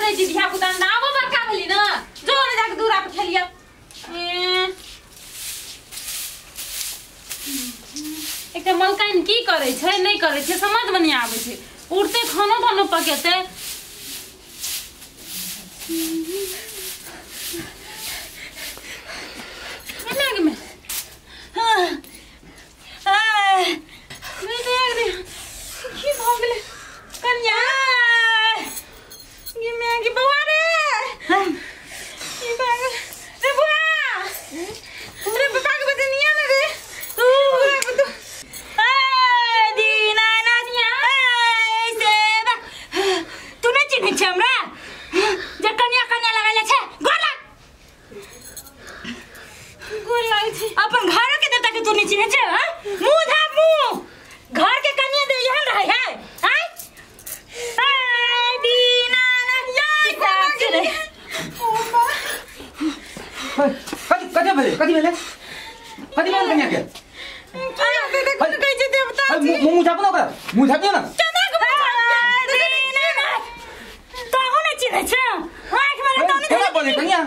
करे छी धिया पुता ना आबो बड़का भेली ना जो ने जाके दूरा पे खेलिया एकटा मलकाइन की करे छै नहीं करे छै समझ में नहीं आवे छै उड़ते खानो बनो पकेते लग में की भ गेलै कन्या ये मैं की बउआ रे ये बाग रे बुआ रे पापा के बदनिया ना रे दीना नानिया से तू न चिन्ह छ हमरा जे कन्या कन्या लगाले छ गोल लाग छै अपन घर के देता के तू न चिन्ह छ हां मुंह धा मुंह घर के कन्या दे यहन रहे है कथी भेले कन्या के कहि जे देवता मुंह झाप न ओकरा मुंह झापियो न तो हो न चिन्ह छ आंख में तो नहीं केना बोले कन्या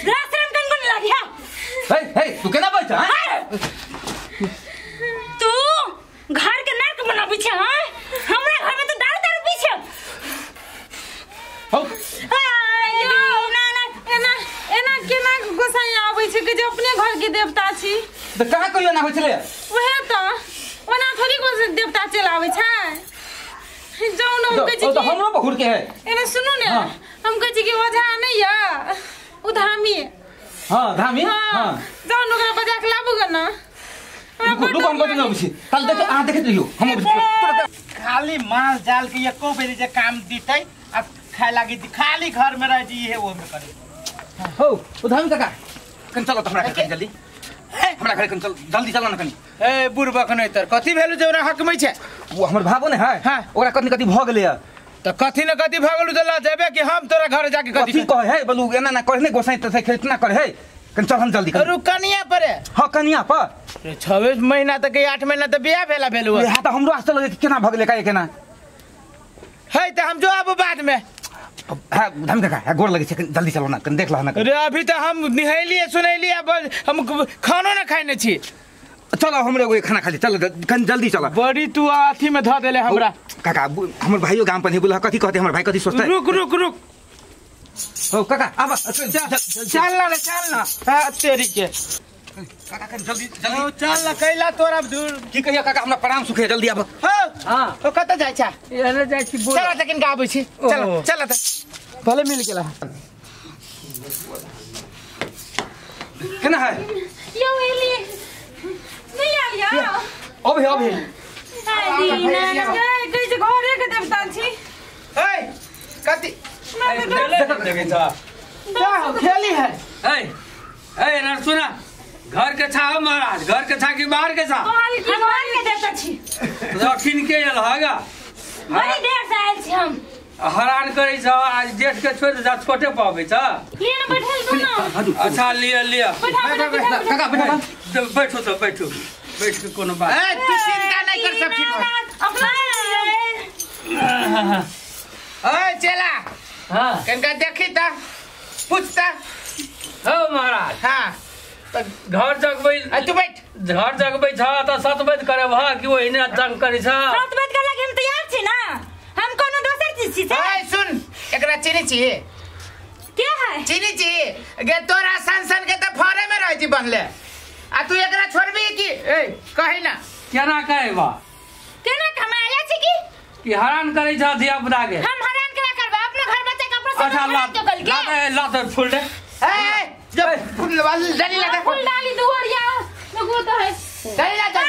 रास्त्रम कन कोन लागिया हे तू केना बोल छ तू घर के नरक बनाबी छ हमरा घर में तो दारू दारू पी छ हो एना केना गोसाई आबै छै के जे अपने घर के देवता छी त कहां कहियो ना होय छले ओहे त ओना थोड़ी को देवता चल आबै छै जाऊ न हम कह छी तो हमरो बहुर के है एने सुनु ने हम कह छी कि ओझा नहीं या उ धामी हां धामी हां जाऊ न ओकरा बजा के लाबू ग ना रुको हम बजा न छी कल देख आ देखत रहियो हम खाली माल जाल के एको बेरी जे काम दितै आ खाए लागी खाली घर में रह जी है वो में करे हो उधामी काका कन चलो हमरा घर जल्दी हमरा घर कन चल जल्दी चलो न कनी ए बुढ़बक नै तर कथि भेलु जे ओरा हक में छै वो हमर भाबो ने है हां ओकरा कथि कथि भ गेलै त कथि न कथि भ गेलु त ला जेबे कि हम तोरा घर जाके कथि कहे है बोलू एना ना कहने गोसाई त खेतना करे है कन चल हम जल्दी कर रुक कनिया पर हां कनिया पर 26 महीना तक 8 महीना त बियाह भेला भेलु हां त हमरो आस चल केना भ गेलै काहे केना है त हम जो अब बाद में हां धामी काका गोर लगे छै जल्दी चलो ना कन देख ला ना अरे अभी तो हम निहैलिए सुनैलिए हम खानो न खाइने छी चलो हमरे वो खाना खा ले चल कन जल्दी चल बड़ी तू अथी में ध देले हमरा काका हमर भाइयो गांव पर बोला कथि कहते हमर भाई कथि सोचते रुक रुक रुक ओ काका अब चल ना हां तेरी के काका कन जल्दी जल्दी चल ना कैला तोरा दूर की कहिया काका हमरा प्रणाम सुखे जल्दी अब हां ओ कत जाय छ एने जाय छी बोल चल तकिन गाबै छी चल त भले मिल गेला केना है यो एली नहीं आ गया अबे दीना ना कहि जे घरे के देवता छी ए कथि देखे छ खेली है ए ना सुना घर के छा महाराज घर के छा कि बाहर के छा भगवान के देवता छी दक्षिण के यल हगा बड़ी देर से आयल छी हम हैरान करे छ आज जेठ के छोड़ जा छोटे पावे छ ये न बैठल तू ना अच्छा लिया काका बैठो तो बैठो बैठ के कोनो बात ए तू चिंता नहीं कर सब ठीक हो अपना ओए चला हां कनका देखी त पूछता हो महाराज हां त घर जगबै तू बैठ घर जगबै छ त सतबैत करे भ कि ओहिने जंग करे छ सतबैत के लागि हम तैयार छी ना हम कोनो दोसर चीज छी ओए सुन एकरा चीनी छी क्या है चीनी छी गे तोरा सन के त फरे में रह जी बनले आ तू एकरा छोड़बी कि ए कहि ना केना कहे बा केना कमाया छी कि हैरान करे छ धिया पुता के हम हैरान केना करबे अपने घर बच्चे का प्रश्न अच्छा ला फुल दे ए जब फुल वाली डाली लगा फुल डाली दुवरिया लगो तो है डाली लगा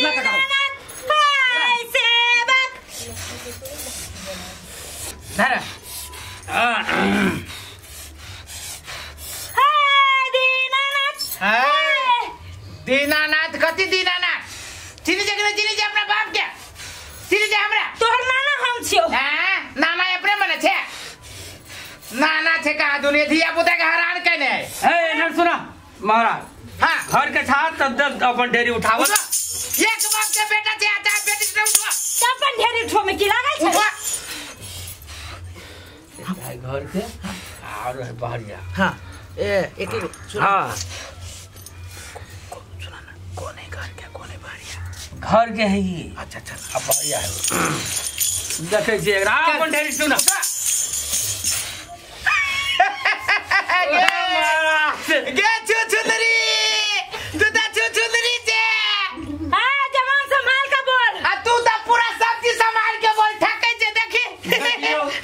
लगा हाय सेवक धर हाय दीनानाथ दीनानाथ कति दीनानाथ चिनी जे अपना बाप के चिनी जे हमरा तोहर नाना हम छियो हां नामा अपने मने छे नाना छे का दुनिया धिया पुता के हैरान कने ए न सुना महाराज हां घर के छा तब अपन ढेरी उठावो एक बाप के बेटा छे आता बेटी से उठवा अपन ढेरी उठो में की लागल छे घर के और बढ़िया। हाँ एक हाँ सुना ना, कौन है घर के कौन है बढ़िया? घर के है ये। अच्छा अच्छा अब बढ़िया है देखे छी एकरा अपन ढेरी सुना गे चुचुंदरी तू चुचुंदरी जे हां जवान संभाल के बोल आ तू तो पूरा सब चीज संभाल के बोल ठकै जे देखी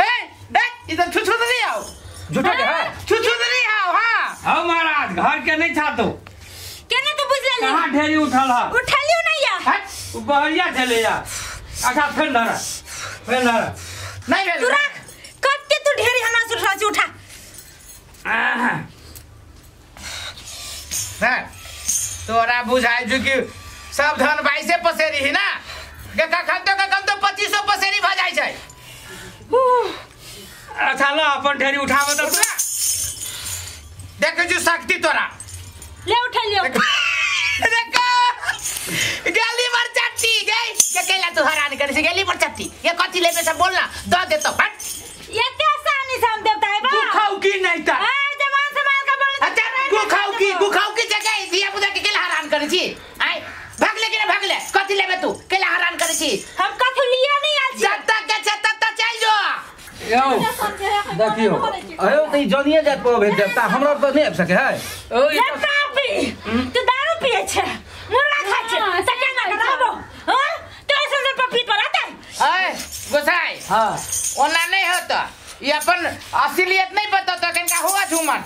ए इधर चुचुंदरी आओ झूठा के है चुचुंदरी आओ। हां हाँ महाराज घर के नहीं था तो केने तू बुझ ले कहाँ ढेरी उठल है उठलियो नहीं या बढ़िया चले यार। अच्छा फिर धरा नहीं भेल तू रख कत्ते तू ढेरी हना सुठा से उठा हां तोरा बुझाई जो कि सब धन 22 पसेरी ही ना के कखन तो 2500 पसेरी भ जाय छै। अच्छा ला अपन ढेरी उठावे तो देख जो शक्ति तोरा ले उठलियो देखो गली पर चट्टी गई के केला तू हैरान करे से गली पर चट्टी ये कथि लेबे से बोलना द दे तो हट ये ते आसानी से हम देवता है बा तू खाऊ की नहीं था हां जवान संभाल के बोल अच्छा गुखाऊ की जगह दिया बुदा के केला हैरान करे छी आई भाग ले कथि लेबे तू केला हैरान करे छी हम कथु लिया नहीं आल छी जब तक के छत तक चल जो यो देखियो अयो त जनिए जात पर भेज देता हमरा तो नहीं आ सके है ये कापी तू दारू पिए छे मुर्गा खा छे सके ना कराबो हां तो ऐसे से पपी पर आता है ए गोसाई हां ओना नहीं होता ये अपन असलियत नहीं बताता कनका हुआ झूमर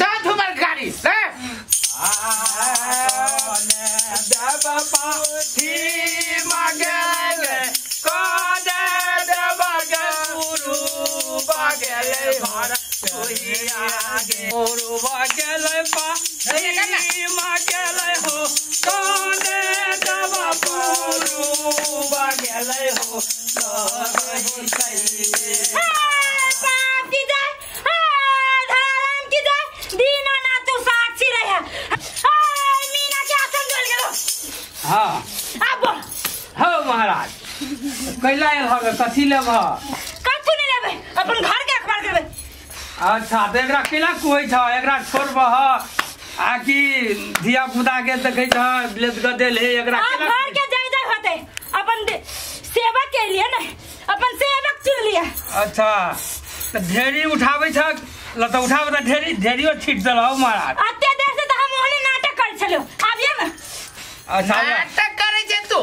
दा झूमर गाड़ी ले हाँ हाँ महाराज कैला हवे कथी लेब कथु नहीं लेबे अपन घर के अखबार करबे। अच्छा तो एकरा केला कोई छ एकरा छोड़ब आ कि धिया पुता के देखे छ लेत गदे ले एकरा आप केला घर के जाय जाय होते अपन सेवा के लिए ना अपन सेवक चुन लिया। अच्छा तो ढेरी उठावे छ ल त उठावे त ढेरियो छीट देलौ महाराज। अत्ते देर से त हम ओहने नाटक कर छलियो आबिए ना। अच्छा नाटक करे जे तू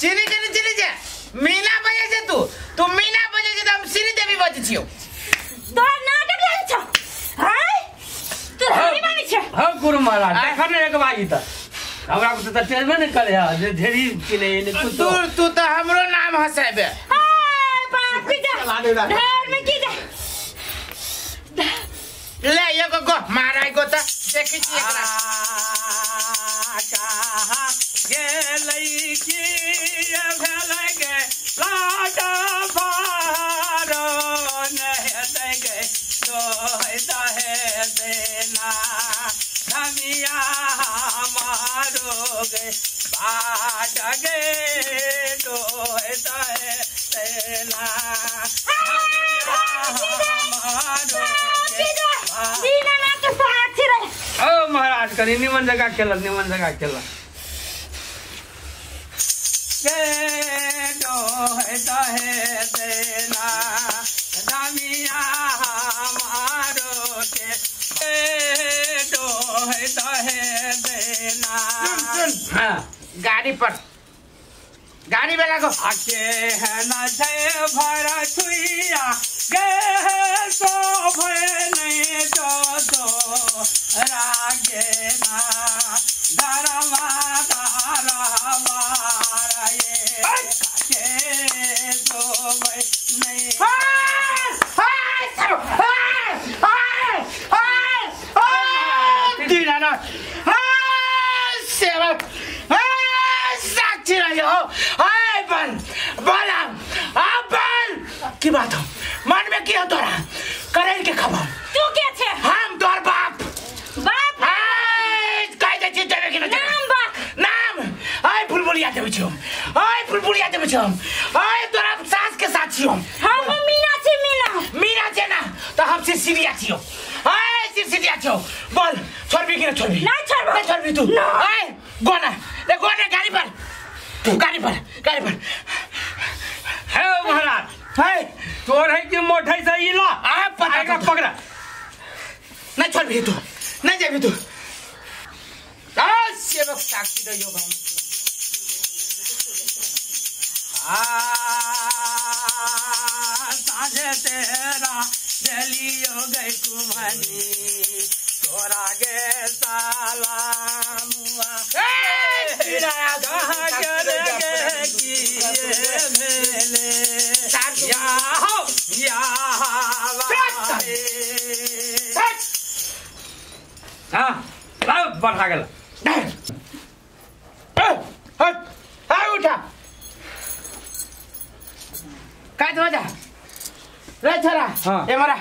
चिनी जे मीना बजे जे तू मीना बजे जे हम श्री देवी बजे छियो तो नाटक ले छ हाय तू हरी मानी छ हाँ गुरु महाराज देखा ने एक बाजी त हमरा को त टेलबे नहीं करे जे ढेरी किने ने तू तो हमरो नाम हसेबे हाय बाप की जा घर में की जा ले एगो गो माराई गो त देखि छी एकरा लईकी भेलै गे लाडा बारो नहते गे दोहता है देना धमिया मारो गे बाट गे दोहता है देना धमिया मारो गे दीना ना तो साथी रहे। ओ महाराज करी निमन जगह खेल दोहता है देना धमिया मारो के दोहता है देना। सुन गाड़ी बेला को आके है न जय भरा छुइया गे सो भय नहीं जो रागे ना धर्मा की बात हो मन में किया तोरा करेल के खबर तू के छे हम तोर बाप कह दे छी देवे के नाम बाप नाम आय बुलबुलिया देवे छी हम आय तोरा सास के साथ छी हम मीना छे ना मीना छे ना तो चिड़चिड़िया छियो हाय चिड़चिड़िया छियो बोल छोड़बी कि ना छोड़बी नहीं छोड़बो नहीं छोड़बी तू हाय गोना गाड़ी पर हे महाराज हाय तोर है कि मोठै से इला आ पकड़ा पकड़ा नहीं छोड़बी तू नहीं जाबी तू आ सेवक साक्षी दो यो भाई साझे तेरा जलियो गई कुमनी तोरा गे सालामुआ बढ़ा गया उठा काय तो जा रे छोरा हाँ। ए मरा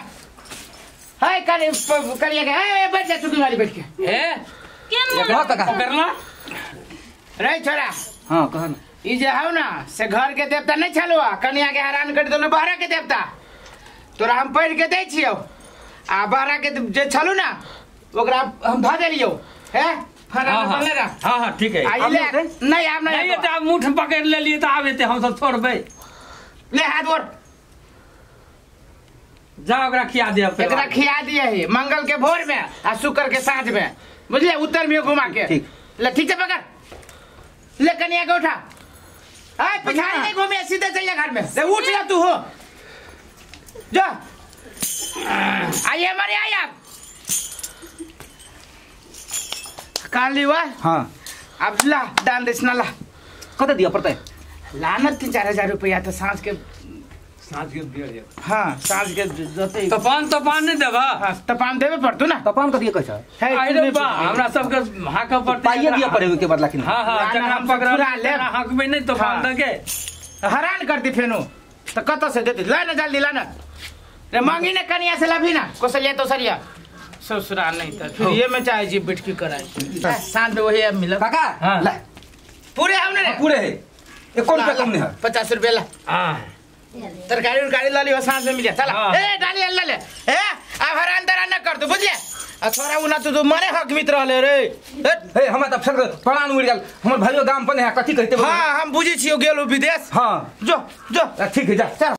हाय करिए के ए बैठ जा चुकी वाली बैठ के ए करना रे छोरा हाँ कहा ना ई जे हौ ना से घर के देवता नहीं छलुआ कन्या के हैरान कर दो बहरा के देवता तोरा हम पढ़ के दै छियो आ बहरा के जे छलु ना ओकरा हम भ देलियो है हाँ ठीक है नहीं आप नहीं तो आप मुठ पकड़ ले लिए तो आबे हम सब छोड़बे ले हाथ बोर जा ओकरा खिया दे एकरा खिया दिए है मंगल के भोर में आ शुक्र के साँझ में बुझले उत्तर में घुमा के ले ठीक है पकड़ ले कन्या के उठा आय पिछाड़ी नहीं घूमे सीधे चलिए घर में ले उठ जा तू हो जा आइए मरे आइए आप काली हुआ हाँ अब ला दान देसना ला कत दिया पड़ता है लानत 3-4 रुपया तो सांझ के हाँ सांझ के जते तपान नहीं देबा हाँ तपान देवे पड़तो ना तपान का दिया कैसा है अरे बा हमरा सब के हाक पर पाइए दिया पड़े के बदला कि हां हां लाना जकरा हम पकड़ा चुरा ले। हाक में नहीं तपान हाँ। दगे हैरान करती फेनु तो कत से देती ला ना जल्दी ला ना रे मांगी ना कनिया से लाभी ना कोसलिया तो सरिया ससुराल नहीं था फिर ये में चाहे जी बिटकी कराई शांत में वही अब मिला काका हाँ। ला पूरे हमने रे पूरे है ये कौन पे कम नहीं है 50 रुपया ला हां तरकारी ला लियो सांझ में मिल चला हाँ। ए डाली अल्लाह ले ए अब हैरान दरान न कर दो बुझले आ छोरा उना तू मरे हक मित्र रहले रे हे हम त फिर प्राण उड़ गेल हमर भाइयो गाम पर है कथि कहते हां हम बुझी छियो गेलो विदेश हां जो ठीक है जा चल